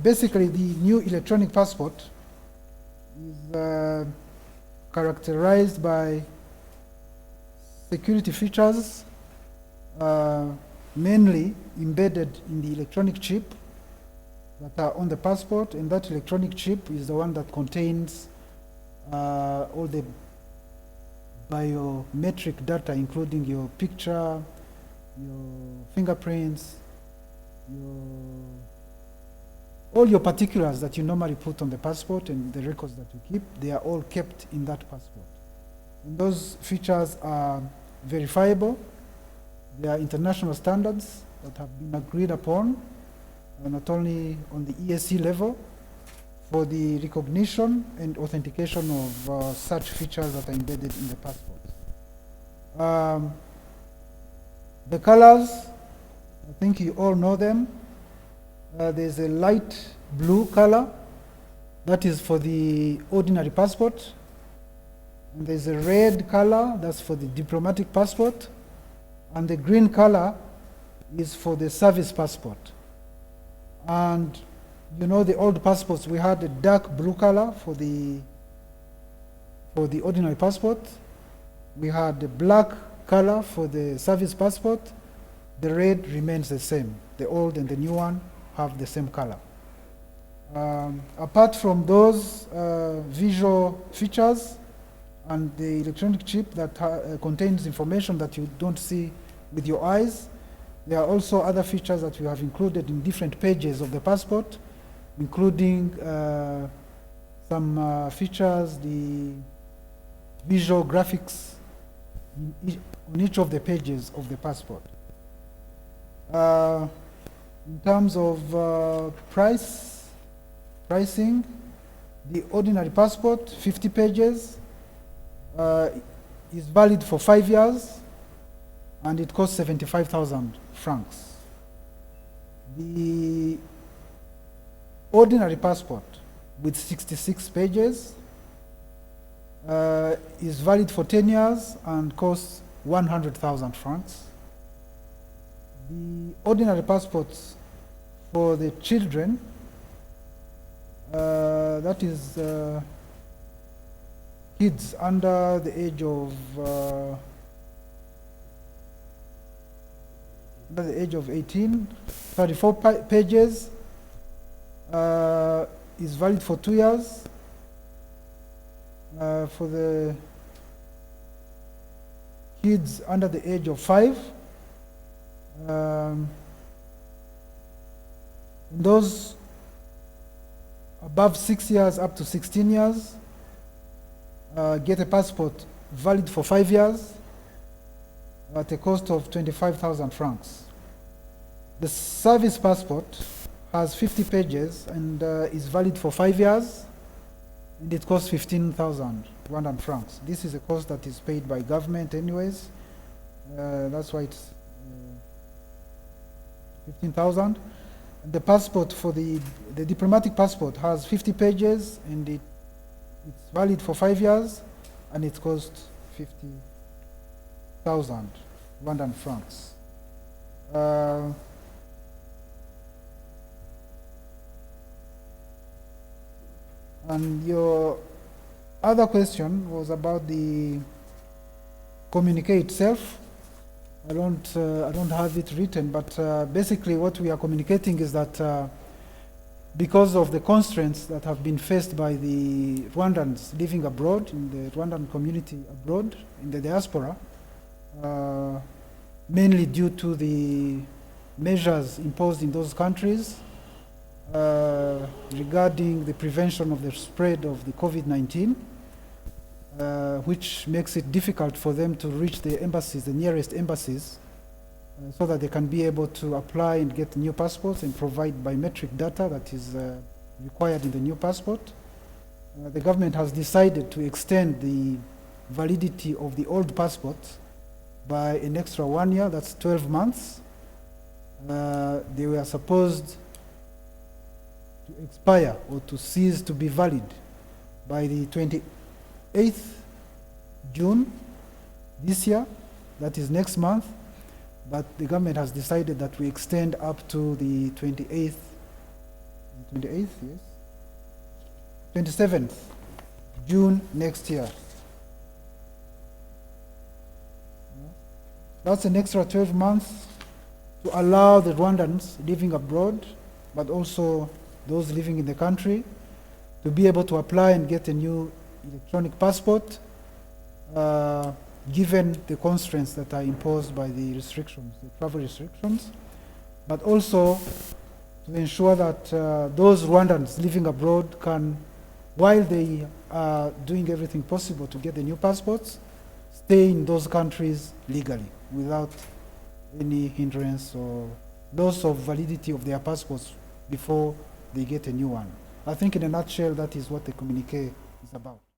basically the new electronic passport is characterized by security features mainly embedded in the electronic chip that are on the passport, and that electronic chip is the one that contains all the biometric data, including your picture, your fingerprints, all your particulars that you normally put on the passport, and the records that you keep, they are all kept in that passport. And those features are verifiable. They are international standards that have been agreed upon, not only on the ESC level, for the recognition and authentication of such features that are embedded in the passport. The colors, I think you all know them. There's a light blue color, that is for the ordinary passport. And there's a red color, that's for the diplomatic passport. And the green color is for the service passport. And you know, the old passports, we had a dark blue color for the ordinary passport. We had the black color for the service passport. The red remains the same. The old and the new one have the same color. Apart from those visual features and the electronic chip that contains information that you don't see with your eyes, there are also other features that we have included in different pages of the passport, including some features, the visual graphics on each of the pages of the passport. In terms of pricing, the ordinary passport, 50 pages, is valid for 5 years, and it costs 75,000 francs. The ordinary passport with 66 pages is valid for 10 years and costs 100,000 francs. The ordinary passports for the children, that is kids under the age of 18, 34 pages, is valid for 2 years. For the kids under the age of 5, those above 6 years up to 16 years get a passport valid for 5 years at a cost of 25,000 francs. The service passport has 50 pages and is valid for 5 years, and it costs 15,000 Rwandan francs. This is a cost that is paid by government anyways. That's why it's 15,000. The passport for the diplomatic passport has 50 pages, and it's valid for 5 years, and it costs 50,000 Rwandan francs. And your other question was about the communique itself. I don't have it written, but basically what we are communicating is that because of the constraints that have been faced by the Rwandans living abroad, in the Rwandan community abroad, in the diaspora, mainly due to the measures imposed in those countries regarding the prevention of the spread of the COVID-19, which makes it difficult for them to reach the embassies, the nearest embassies, so that they can be able to apply and get new passports and provide biometric data that is required in the new passport. The government has decided to extend the validity of the old passport by an extra 1 year, that's 12 months. They were supposed to expire or to cease to be valid by the 28th June this year, that is next month, but the government has decided that we extend up to the 28th 28th, yes. 27th, June next year. That's an extra 12 months to allow the Rwandans living abroad, but also those living in the country, to be able to apply and get a new electronic passport, given the constraints that are imposed by the restrictions, the travel restrictions, but also to ensure that those Rwandans living abroad can, while they are doing everything possible to get the new passports, stay in those countries legally without any hindrance or loss of validity of their passports before they get a new one. I think in a nutshell, that is what the communique is about.